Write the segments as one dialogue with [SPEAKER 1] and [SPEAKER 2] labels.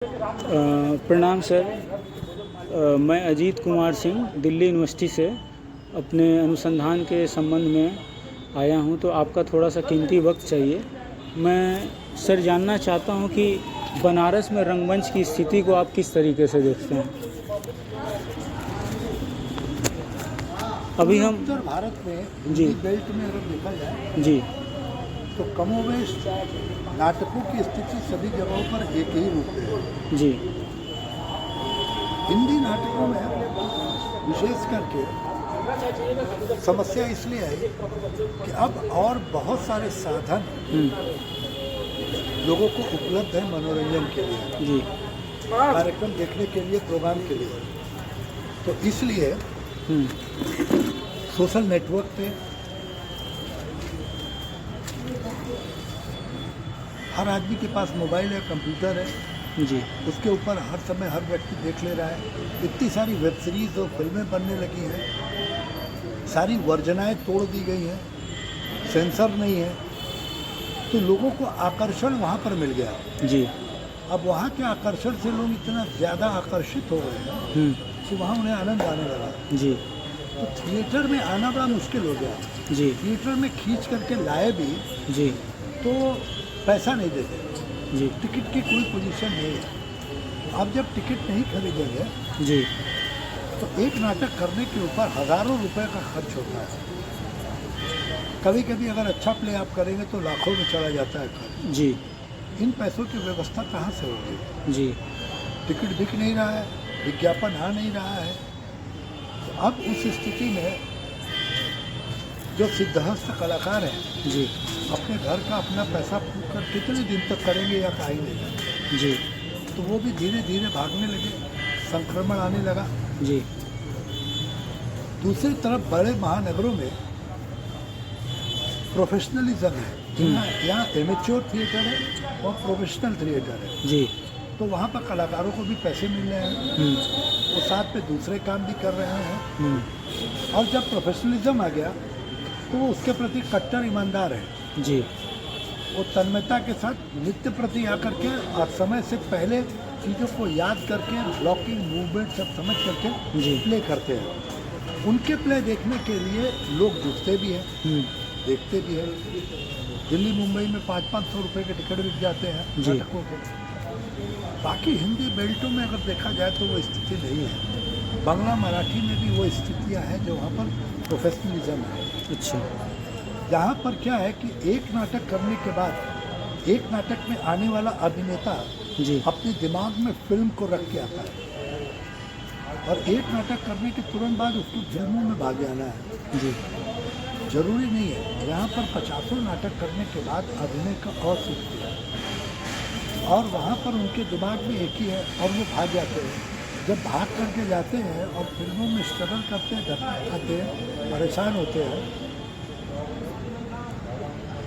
[SPEAKER 1] प्रणाम सर। मैं अजीत कुमार सिंह दिल्ली यूनिवर्सिटी से अपने अनुसंधान के संबंध में आया हूं, तो आपका थोड़ा सा कीमती वक्त चाहिए। मैं सर जानना चाहता हूं कि बनारस में रंगमंच की स्थिति को आप किस तरीके से देखते हैं। अभी हम
[SPEAKER 2] उत्तर भारत में
[SPEAKER 1] जी
[SPEAKER 2] बेल्ट में अगर देखा जाए
[SPEAKER 1] जी
[SPEAKER 2] तो कमोवेश नाटकों की स्थिति सभी जगहों पर एक ही रूप में है।
[SPEAKER 1] जी
[SPEAKER 2] हिंदी नाटकों में विशेष करके समस्या इसलिए आई कि अब और बहुत सारे साधन लोगों को उपलब्ध है मनोरंजन के लिए,
[SPEAKER 1] जी
[SPEAKER 2] कार्यक्रम देखने के लिए, प्रोग्राम के लिए। तो इसलिए सोशल नेटवर्क पे हर आदमी के पास मोबाइल है, कंप्यूटर है,
[SPEAKER 1] जी
[SPEAKER 2] उसके ऊपर हर समय हर व्यक्ति देख ले रहा है। इतनी सारी वेब सीरीज और फिल्में बनने लगी हैं, सारी वर्जनाएं तोड़ दी गई हैं, सेंसर नहीं है, तो लोगों को आकर्षण वहाँ पर मिल गया।
[SPEAKER 1] जी
[SPEAKER 2] अब वहाँ के आकर्षण से लोग इतना ज़्यादा आकर्षित हो गए हैं कि वहाँ उन्हें आनंद आने लगा।
[SPEAKER 1] जी
[SPEAKER 2] तो थिएटर में आना बड़ा मुश्किल हो गया।
[SPEAKER 1] जी
[SPEAKER 2] थिएटर में खींच करके लाए भी
[SPEAKER 1] जी
[SPEAKER 2] तो पैसा नहीं देते,
[SPEAKER 1] जी
[SPEAKER 2] टिकट की कोई पोजीशन नहीं है। अब जब टिकट नहीं खरीदेंगे
[SPEAKER 1] जी
[SPEAKER 2] तो एक नाटक करने के ऊपर हज़ारों रुपए का खर्च होता है। कभी कभी अगर अच्छा प्ले आप करेंगे तो लाखों में चला जाता है खर्च।
[SPEAKER 1] जी
[SPEAKER 2] इन पैसों की व्यवस्था कहाँ से होगी?
[SPEAKER 1] जी
[SPEAKER 2] टिकट बिक नहीं रहा है, विज्ञापन आ नहीं रहा है। तो अब उस स्थिति में जो सिद्धहस्त कलाकार हैं
[SPEAKER 1] जी
[SPEAKER 2] अपने घर का अपना पैसा फूंक कर कितने दिन तक करेंगे या खाएंगे?
[SPEAKER 1] जी
[SPEAKER 2] तो वो भी धीरे धीरे भागने लगे, संक्रमण आने लगा।
[SPEAKER 1] जी
[SPEAKER 2] दूसरी तरफ बड़े महानगरों में प्रोफेशनलिज्म है, यहाँ एमेच्योर थिएटर है और प्रोफेशनल थिएटर है।
[SPEAKER 1] जी
[SPEAKER 2] तो वहाँ पर कलाकारों को भी पैसे मिल रहे हैं, वो साथ पे दूसरे काम भी कर रहे हैं। और जब प्रोफेशनलिज्म आ गया तो वो उसके प्रति कट्टर ईमानदार है।
[SPEAKER 1] जी
[SPEAKER 2] वो तन्मयता के साथ नित्य प्रति आकर के और समय से पहले चीज़ों को याद करके ब्लॉकिंग मूवमेंट सब समझ करके
[SPEAKER 1] जी
[SPEAKER 2] प्ले करते हैं। उनके प्ले देखने के लिए लोग जुटते भी हैं, देखते भी हैं। दिल्ली मुंबई में 500-500 रुपये के टिकट बिक जाते हैं
[SPEAKER 1] जी।
[SPEAKER 2] नाटकों के। बाकी हिंदी बेल्टों में अगर देखा जाए तो वो स्थिति नहीं है। बांग्ला मराठी में भी वो स्थितियाँ हैं जो वहाँ पर प्रोफेशनलिज्म है।
[SPEAKER 1] अच्छा
[SPEAKER 2] यहाँ पर क्या है कि एक नाटक करने के बाद एक नाटक में आने वाला अभिनेता
[SPEAKER 1] जी
[SPEAKER 2] अपने दिमाग में फिल्म को रख के आता है और एक नाटक करने के तुरंत बाद उसको फिल्मों में भाग जाना है।
[SPEAKER 1] जी
[SPEAKER 2] जरूरी नहीं है। यहाँ पर 50 नाटक करने के बाद अभिनय का और सीखते हैं और वहाँ पर उनके दिमाग में एक ही है और वो भाग जाते हैं। जब भाग करके जाते हैं और फिल्मों में स्ट्रगल करते हैं, धक्का खाते हैं, परेशान होते हैं,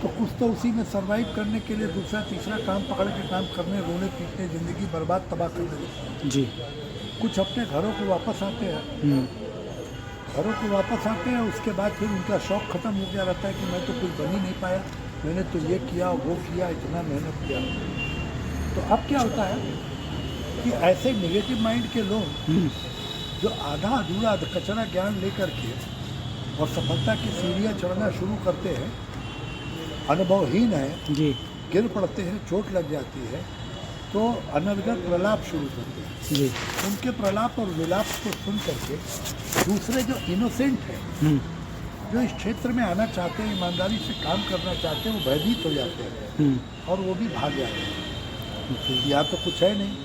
[SPEAKER 2] तो कुछ तो उसी में सरवाइव करने के लिए दूसरा तीसरा काम पकड़ के काम करने, रोने पीटने, ज़िंदगी बर्बाद तबाह करने।
[SPEAKER 1] जी
[SPEAKER 2] कुछ अपने घरों को वापस आते हैं, घरों को वापस आते हैं, उसके बाद फिर उनका शौक़ ख़त्म हो गया रहता है कि मैं तो कुछ बन ही नहीं पाया, मैंने तो ये किया वो किया, इतना मेहनत किया। तो अब क्या होता है कि ऐसे नेगेटिव माइंड के लोग जो आधा अधूरा कचरा ज्ञान लेकर के और सफलता की सीढ़ियाँ चढ़ना शुरू करते हैं, अनुभवहीन है,
[SPEAKER 1] जी
[SPEAKER 2] गिर पड़ते हैं, चोट लग जाती है, तो अनर्गल प्रलाप शुरू करते हैं।
[SPEAKER 1] जी
[SPEAKER 2] उनके प्रलाप और विलाप को सुन करके दूसरे जो इनोसेंट हैं, जो इस क्षेत्र में आना चाहते हैं, ईमानदारी से काम करना चाहते हैं, वो भयभीत हो जाते हैं और वो भी भाग जाते हैं। यहाँ तो कुछ है नहीं,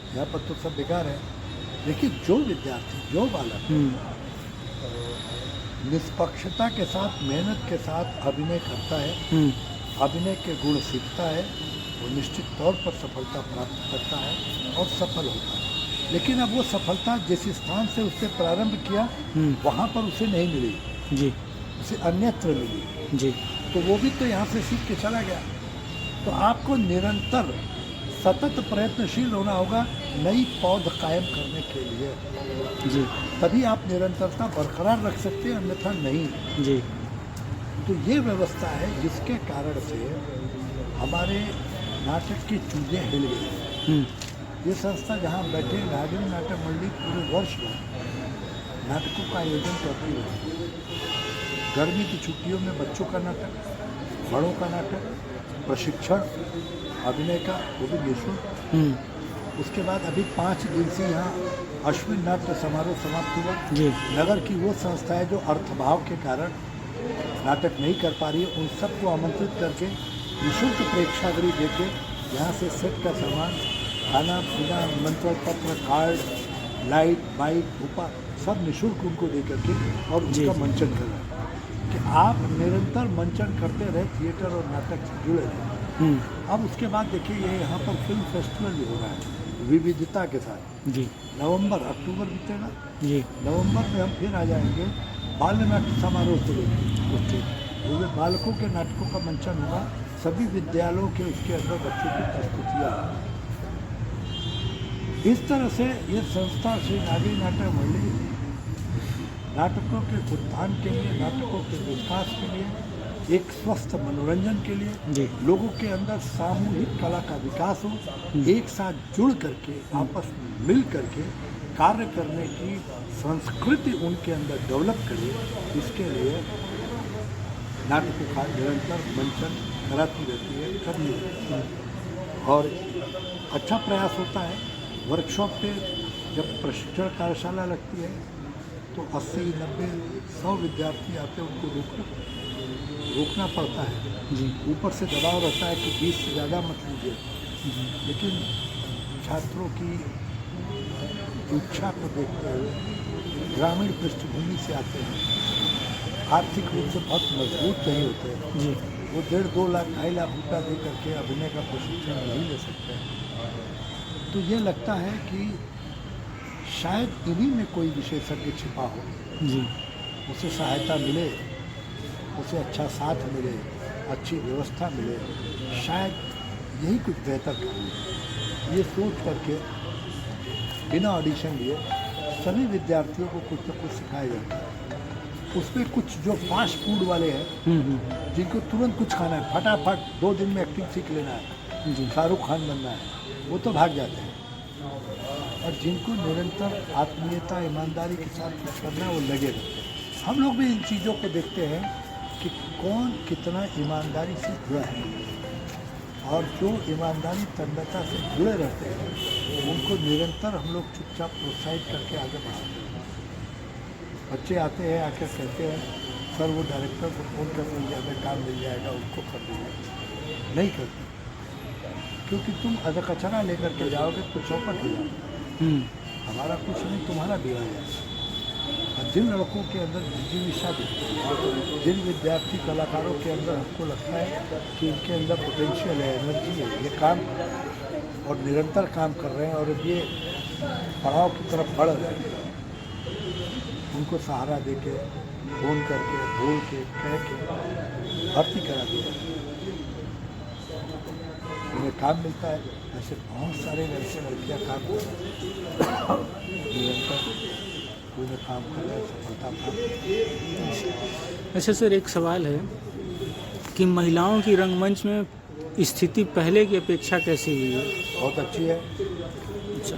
[SPEAKER 2] यहाँ पर तो सब बेकार है। लेकिन जो विद्यार्थी, जो बालक निष्पक्षता के साथ, मेहनत के साथ अभिनय करता है, अभिनय के गुण सीखता है, वो निश्चित तौर पर सफलता प्राप्त करता है और सफल होता है। लेकिन अब वो सफलता जिस स्थान से उसने प्रारंभ किया वहाँ पर उसे नहीं मिली,
[SPEAKER 1] जी
[SPEAKER 2] उसे अन्यत्र मिली।
[SPEAKER 1] जी
[SPEAKER 2] तो वो भी तो यहाँ से सीख के चला गया। तो आपको निरंतर सतत प्रयत्नशील होना होगा नई पौध कायम करने के लिए।
[SPEAKER 1] जी
[SPEAKER 2] तभी आप निरंतरता बरकरार रख सकते हैं, अन्यथा नहीं।
[SPEAKER 1] जी
[SPEAKER 2] तो ये व्यवस्था है जिसके कारण से हमारे नाटक की चीज़ें हिल गई। ये संस्था जहाँ बैठे नागरिक नाटक मंडली पूरे वर्ष में नाटकों का आयोजन करती रहती है। गर्मी की छुट्टियों में बच्चों का नाटक, बड़ों का नाटक, प्रशिक्षण अभिनय का, वो भी निःशुल्क। उसके बाद अभी 5 दिन से यहाँ अश्विन नाट्य समारोह समाप्त हुआ।
[SPEAKER 1] जी।
[SPEAKER 2] नगर की वो संस्था है जो अर्थभाव के कारण नाटक नहीं कर पा रही है, उन सबको आमंत्रित करके निःशुल्क प्रेक्षागृह देके यहाँ से सेट का सामान, खाना पीना, निमंत्रण पत्र, कार्ड, लाइट, माइक, भूपा सब निःशुल्क उनको दे करके और उसका मंचन कर रहे हैं कि आप निरंतर मंचन करते रहे, थिएटर और नाटक से जुड़े रहे। अब उसके बाद देखिए ये यहाँ पर फिल्म फेस्टिवल भी हो रहा है विविधता के साथ।
[SPEAKER 1] जी।
[SPEAKER 2] नवंबर अक्टूबर बीतेगा,
[SPEAKER 1] जी।
[SPEAKER 2] नवंबर में हम फिर आ जाएंगे बाल नाट्य समारोह से लेकर पूरे बालकों के नाटकों का मंचन होगा। सभी विद्यालयों के उसके अंदर बच्चों की प्रस्तुतियाँ। इस तरह से ये संस्था श्री नागरी नाटक मंडली नाटकों के उत्थान के लिए, नाटकों के विकास के लिए, एक स्वस्थ मनोरंजन के लिए, लोगों के अंदर सामूहिक कला का विकास हो, एक साथ जुड़ करके आपस में मिल करके कार्य करने की संस्कृति उनके अंदर डेवलप करे, इसके लिए नाटकों का निरंतर मंचन कराती रहती है, करनी रहती है और अच्छा प्रयास होता है। वर्कशॉप पे जब प्रशिक्षण कार्यशाला लगती है तो 80, 90, 100 विद्यार्थी आते हैं, उनको रोकना पड़ता है जी। ऊपर से दबाव रहता है कि 20 से ज़्यादा मत लीजिए, लेकिन छात्रों की इच्छा को देखते हुए ग्रामीण पृष्ठभूमि से आते हैं, आर्थिक रूप से बहुत मजबूत नहीं होते हैं जी। वो 1.5-2 लाख 2.5 लाख रुपया दे करके अभिनय का प्रशिक्षण नहीं ले सकते हैं। तो ये लगता है कि शायद इन्हीं में कोई विशेषज्ञ छिपा हो जी, उसे सहायता मिले, उसे अच्छा साथ मिले, अच्छी व्यवस्था मिले, शायद यही कुछ बेहतर काम। ये सोच करके बिना ऑडिशन लिए सभी विद्यार्थियों को कुछ न कुछ सिखाया जाता है। उसमें कुछ जो फास्ट फूड वाले हैं जिनको तुरंत कुछ खाना है, फटाफट 2 दिन में एक्टिंग सीख लेना है, शाहरुख खान बनना है, वो तो भाग जाते हैं। और जिनको निरंतर आत्मीयता, ईमानदारी के साथ कुछ करना है, वो लगे रहते हैं। हम लोग भी इन चीज़ों को देखते हैं कि कौन कितना ईमानदारी से जुड़ा है, और जो ईमानदारी तन्मयता से जुड़े रहते हैं उनको निरंतर हम लोग चुपचाप प्रोत्साहित करके आगे बढ़ाते हैं। बच्चे आते हैं, आकर कहते हैं सर वो डायरेक्टर को फ़ोन कर दीजिए, हमें काम मिल जाएगा, उसको कर दीजिए। नहीं करते, क्योंकि तुम अधकचरा लेकर के जाओगे तो चौपट हो जाओगे। हमारा कुछ नहीं, तुम्हारा बिगड़ जाएगा। और जिन लड़कों के अंदर जिज्ञासा दिखती है, जिन विद्यार्थी कलाकारों के अंदर हमको लगता है कि इनके अंदर पोटेंशियल है, एनर्जी है, ये काम और निरंतर काम कर रहे हैं और ये पड़ाव की तरफ बढ़ रहे हैं, उनको सहारा दे के, फोन करके, बोल के, कह के भर्ती करा दिया, उन्हें काम मिलता है। ऐसे बहुत सारे लड़के लड़कियाँ काम कर रहे हैं, निरंतर पूरे काम कर रहे हैं, सफलता प्राप्त।
[SPEAKER 1] अच्छा सर, एक सवाल है कि महिलाओं की रंगमंच में स्थिति पहले की अपेक्षा कैसी हुई है?
[SPEAKER 2] बहुत अच्छी है।
[SPEAKER 1] अच्छा,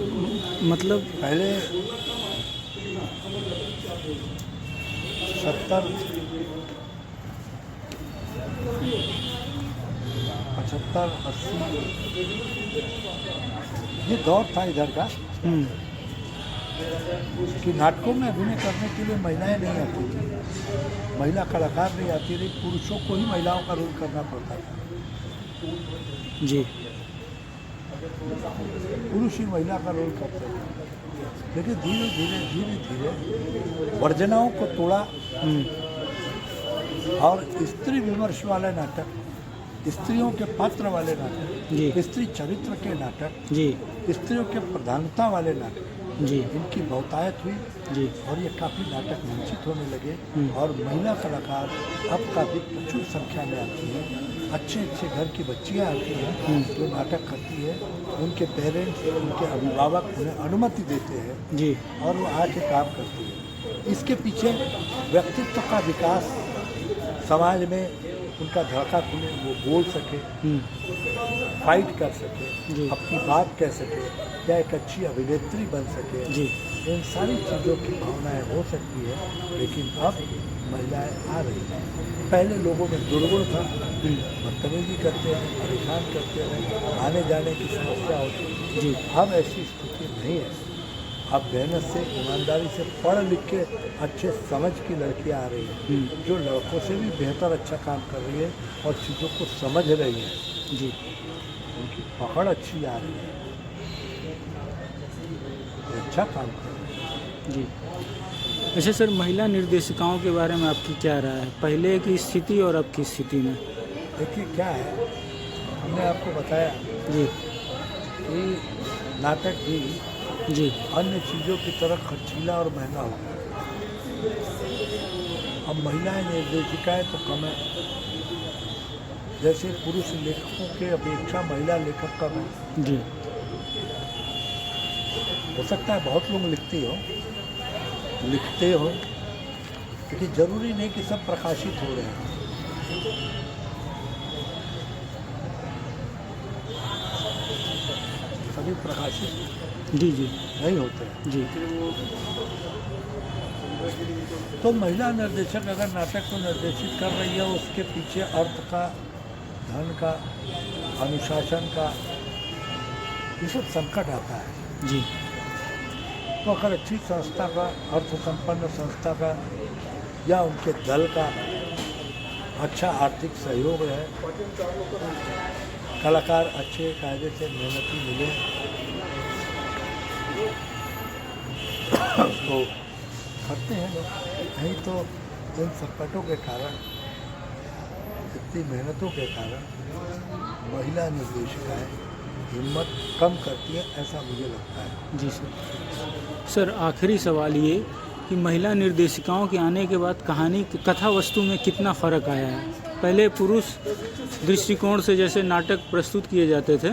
[SPEAKER 1] मतलब
[SPEAKER 2] पहले 70, 75, 80 ये दौर था इधर का कि नाटकों में अभिनय करने के लिए महिलाएं नहीं आती थी, महिला कलाकार नहीं आती थी, पुरुषों को ही महिलाओं का रोल करना पड़ता था
[SPEAKER 1] जी।
[SPEAKER 2] पुरुष ही महिला का रोल करते थे, लेकिन धीरे धीरे धीरे धीरे वर्जनाओं को तोड़ा और स्त्री विमर्श वाले नाटक, स्त्रियों के पात्र वाले नाटक, स्त्री चरित्र के नाटक जी, स्त्रियों के प्रधानता वाले नाटक जी, इनकी बहुतायत हुई जी, और ये काफ़ी नाटक मंचित होने लगे और महिला कलाकार अब काफ़ी प्रचुर संख्या में आती हैं। अच्छे अच्छे घर की बच्चियाँ आती हैं जो नाटक करती है, उनके पेरेंट्स, उनके अभिभावक उन्हें अनुमति देते हैं जी, और वो आके काम करती है। इसके पीछे व्यक्तित्व का विकास, समाज में उनका धड़का खुले, वो बोल सके, फाइट कर सके,
[SPEAKER 1] जी।
[SPEAKER 2] अपनी बात कह सके, या एक अच्छी अभिनेत्री बन सके।
[SPEAKER 1] जी।
[SPEAKER 2] इन सारी चीज़ों की भावनाएं हो सकती है, लेकिन अब महिलाएं आ रही हैं। पहले लोगों में दुर्गुण था, बदतमीजी करते हैं, परेशान करते हैं, आने जाने की समस्या होती
[SPEAKER 1] जी।
[SPEAKER 2] है। अब ऐसी स्थिति नहीं है। अब मेहनत से, ईमानदारी से, पढ़ लिख के अच्छे समझ की लड़कियां आ रही हैं, जो लड़कों से भी बेहतर अच्छा काम कर रही है और चीज़ों को समझ रही है।
[SPEAKER 1] जी।
[SPEAKER 2] उनकी पकड़ अच्छी आ रही है, वो अच्छा काम कर रही है।
[SPEAKER 1] जी। अच्छा सर, महिला निर्देशिकाओं के बारे में आपकी क्या राय है, पहले की स्थिति और अब की स्थिति में?
[SPEAKER 2] देखिए क्या है, हमने आपको बताया
[SPEAKER 1] जी।
[SPEAKER 2] कि नाटक भी
[SPEAKER 1] जी।
[SPEAKER 2] अन्य चीज़ों की तरह खर्चीला और महंगा हो गया। अब महिलाएं निर्देशिकाएं तो कम है, जैसे पुरुष लेखकों के अपेक्षा महिला लेखक कम है।
[SPEAKER 1] जी।
[SPEAKER 2] हो सकता है बहुत लोग लिखते हो, लेकिन जरूरी नहीं कि सब प्रकाशित हो रहे हैं। सभी प्रकाशित
[SPEAKER 1] जी। जी।
[SPEAKER 2] नहीं होते हैं।
[SPEAKER 1] जी।
[SPEAKER 2] तो महिला निर्देशक अगर नाटक को निर्देशित कर रही है, उसके पीछे अर्थ का, धन का, अनुशासन का, ये सब संकट आता है।
[SPEAKER 1] जी।
[SPEAKER 2] तो अगर अच्छी संस्था का, अर्थ संपन्न संस्था का या उनके दल का अच्छा आर्थिक सहयोग है, कलाकार अच्छे कायदे से मेहनती मिले, तो करते हैं लोग। नहीं तो इन संकटों के कारण, इतनी मेहनतों के कारण महिला निर्देशिकाएं हिम्मत कम करती है, ऐसा मुझे लगता है।
[SPEAKER 1] जी सर। सर आखिरी सवाल ये कि महिला निर्देशिकाओं के आने के बाद कहानी कथा वस्तु में कितना फ़र्क आया है? पहले पुरुष दृष्टिकोण से जैसे नाटक प्रस्तुत किए जाते थे,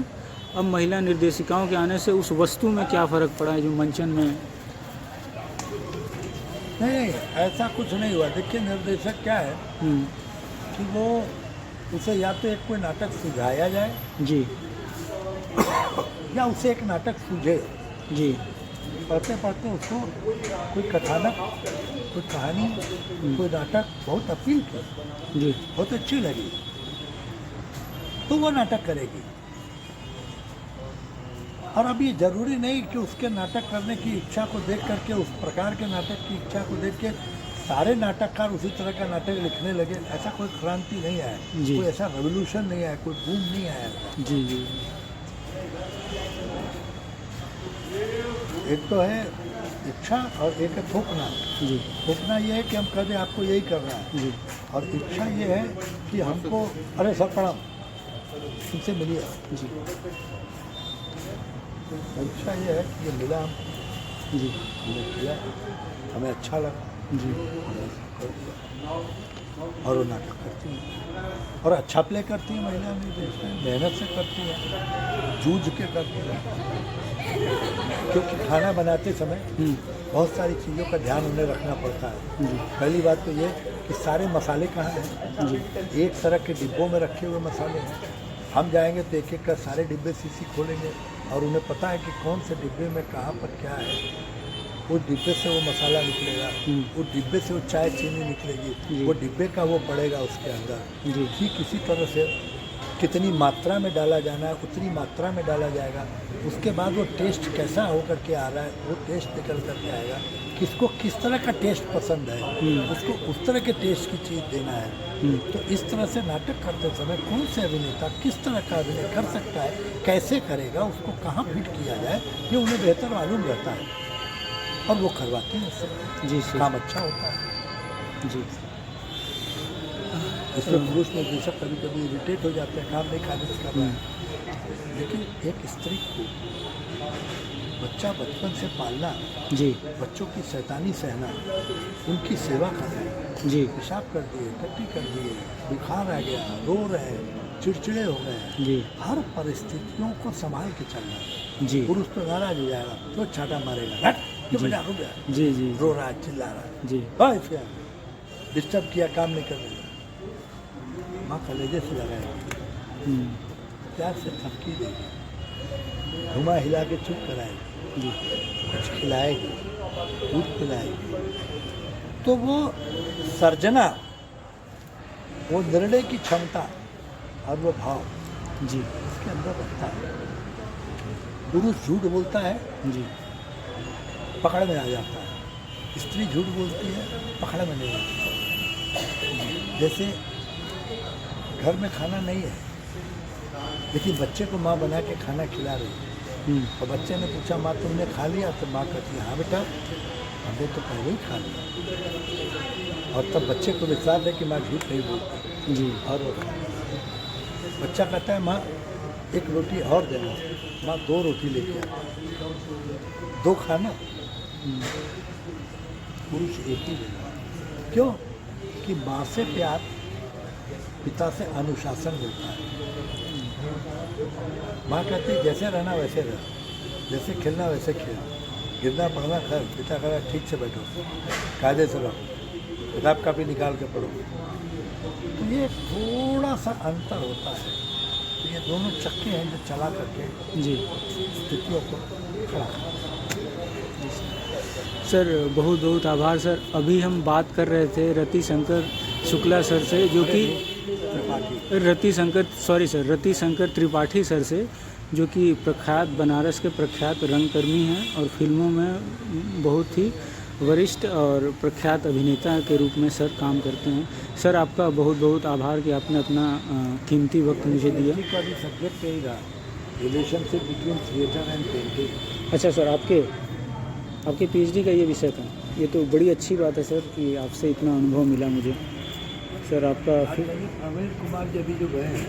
[SPEAKER 1] अब महिला निर्देशिकाओं के आने से उस वस्तु में क्या फ़र्क पड़ा है जो मंचन में?
[SPEAKER 2] नहीं, ऐसा कुछ नहीं हुआ। देखिए, निर्देशक क्या है कि वो उसे या तो एक कोई नाटक सुझाया जाए,
[SPEAKER 1] जी।
[SPEAKER 2] या उसे एक नाटक सूझे।
[SPEAKER 1] जी।
[SPEAKER 2] पढ़ते पढ़ते उसको कोई कथानक, कोई कहानी, कोई नाटक बहुत अपील की,
[SPEAKER 1] जी।
[SPEAKER 2] बहुत अच्छी लगी, तो वो नाटक करेगी। और अब ये जरूरी नहीं कि उसके नाटक करने की इच्छा को देख करके, उस प्रकार के नाटक की इच्छा को देख के सारे नाटककार उसी तरह का नाटक लिखने लगे। ऐसा कोई क्रांति नहीं आया, कोई ऐसा रेवोल्यूशन नहीं आया, कोई बूम नहीं आया।
[SPEAKER 1] जी। जी।
[SPEAKER 2] एक तो है इच्छा और एक है थोपना।
[SPEAKER 1] जी।
[SPEAKER 2] थोपना ये है कि हम कह दें आपको यही करना है,
[SPEAKER 1] जी।
[SPEAKER 2] और इच्छा ये है कि हमको, अरे सर प्रणाम, तुमसे मिलिए।
[SPEAKER 1] जी।
[SPEAKER 2] इच्छा ये है कि ये मिला हमको,
[SPEAKER 1] जी।
[SPEAKER 2] हमने किया, हमें अच्छा लगा,
[SPEAKER 1] जी।
[SPEAKER 2] हमने कर दिया। और वो नाटक करती है, और अच्छा प्ले करती है महिला निर्देशक, मेहनत से करती है, जूझ के करती है। क्योंकि खाना बनाते समय बहुत सारी चीज़ों का ध्यान उन्हें रखना पड़ता है। पहली बात तो ये कि सारे मसाले कहाँ हैं। एक तरह के डिब्बों में रखे हुए मसाले हैं। हम जाएंगे तो एक एक कर सारे डिब्बे सीसी खोलेंगे, और उन्हें पता है कि कौन से डिब्बे में कहाँ पर क्या है। उस डिब्बे से वो मसाला निकलेगा, उस डिब्बे से वो चाय चीनी निकलेगी, वो डिब्बे का वो पड़ेगा उसके अंदर। ठीक इसी तरह से कितनी मात्रा में डाला जाना है, उतनी मात्रा में डाला जाएगा। उसके बाद वो टेस्ट कैसा होकर के आ रहा है, वो टेस्ट निकल करके आएगा। किसको किस तरह का टेस्ट पसंद है, उसको उस तरह के टेस्ट की चीज़ देना है। तो इस तरह से नाटक करते समय कौन से अभिनेता किस तरह का अभिनय कर सकता है, कैसे करेगा, उसको कहाँ फिट किया जाए, ये उन्हें बेहतर मालूम रहता है, और वो करवाते हैं। इससे
[SPEAKER 1] जी सर।
[SPEAKER 2] काम अच्छा होता है।
[SPEAKER 1] जी।
[SPEAKER 2] इसमें पुरुष निर्देशक कभी कभी इरिटेट हो जाते हैं, काम नहीं खारिज कर रहा है। लेकिन एक स्त्री को बच्चा बचपन से पालना,
[SPEAKER 1] जी।
[SPEAKER 2] बच्चों की शैतानी सहना, उनकी सेवा करना,
[SPEAKER 1] जी।
[SPEAKER 2] पेशाब कर दिए, टट्टी कर दिए, बुखार आ गया, रो रहे, चिड़चिड़े हो गए,
[SPEAKER 1] जी।
[SPEAKER 2] हर परिस्थितियों को संभाल के चलना।
[SPEAKER 1] जी।
[SPEAKER 2] पुरुष तो नाराज हो जाएगा, तो छाटा मारेगा, क्यों बेटा रुक गया,
[SPEAKER 1] जी। जी।
[SPEAKER 2] रो रहा है, चिल्ला रहा है,
[SPEAKER 1] जी।
[SPEAKER 2] डिस्टर्ब किया, काम नहीं करने, माँ कलेजे से लगाएगी, प्यार से थपकी देगी, घुमा हिला के चुप कराएगी,
[SPEAKER 1] जी
[SPEAKER 2] कुछ खिलाएगी, दूध पिलाएगी। तो वो सर्जना, वो निर्णय की क्षमता और वो भाव
[SPEAKER 1] जी
[SPEAKER 2] उसके अंदर रहता है। पुरुष झूठ बोलता है,
[SPEAKER 1] जी
[SPEAKER 2] पकड़ में आ जाता है। स्त्री झूठ बोलती है, पकड़ में नहीं आती। जैसे घर में खाना नहीं है, लेकिन बच्चे को माँ बना के खाना खिला रही है, और बच्चे ने पूछा माँ तुमने खा लिया? तो माँ कहती है हाँ बेटा, हमने तो पहले ही खा लिया। और तब बच्चे को विश्वास है कि माँ झूठ नहीं बोलती,
[SPEAKER 1] जी
[SPEAKER 2] और वो खा लिया। बच्चा कहता है माँ एक रोटी और देना, माँ 2 रोटी लेके आता है, 2 खाना, पुरुष एक ही देना। क्यों? कि माँ से प्यार, पिता से अनुशासन मिलता है। माँ कहती है जैसे रहना वैसे रह, जैसे खेलना वैसे खेल, गिरना पड़ना खैर, पिता कह रहा है ठीक से बैठो, कायदे से रहो, किताब कापी निकाल के पढ़ो। तो ये थोड़ा सा अंतर होता है। तो ये दोनों चक्के हैं जो चला करके
[SPEAKER 1] जी
[SPEAKER 2] स्थितियों को खड़ा करते
[SPEAKER 1] सर, बहुत बहुत आभार सर। अभी हम बात कर रहे थे रतिशंकर शुक्ला सर से, जो कि
[SPEAKER 2] त्रिपाठी।
[SPEAKER 1] रतिशंकर त्रिपाठी सर से, जो कि प्रख्यात बनारस के प्रख्यात रंगकर्मी हैं और फिल्मों में बहुत ही वरिष्ठ और प्रख्यात अभिनेता के रूप में सर काम करते हैं। सर आपका बहुत बहुत आभार कि आपने अपना कीमती वक्त मुझे दिया।
[SPEAKER 2] का भी सब्जेक्ट यही रहा, relationship between theatre and painting.
[SPEAKER 1] अच्छा सर, आपके पीएचडी का ये विषय था। ये तो बड़ी अच्छी बात है सर कि आपसे इतना अनुभव मिला मुझे। सर आपका
[SPEAKER 2] प्रवीण कुमार जी अभी जो गए हैं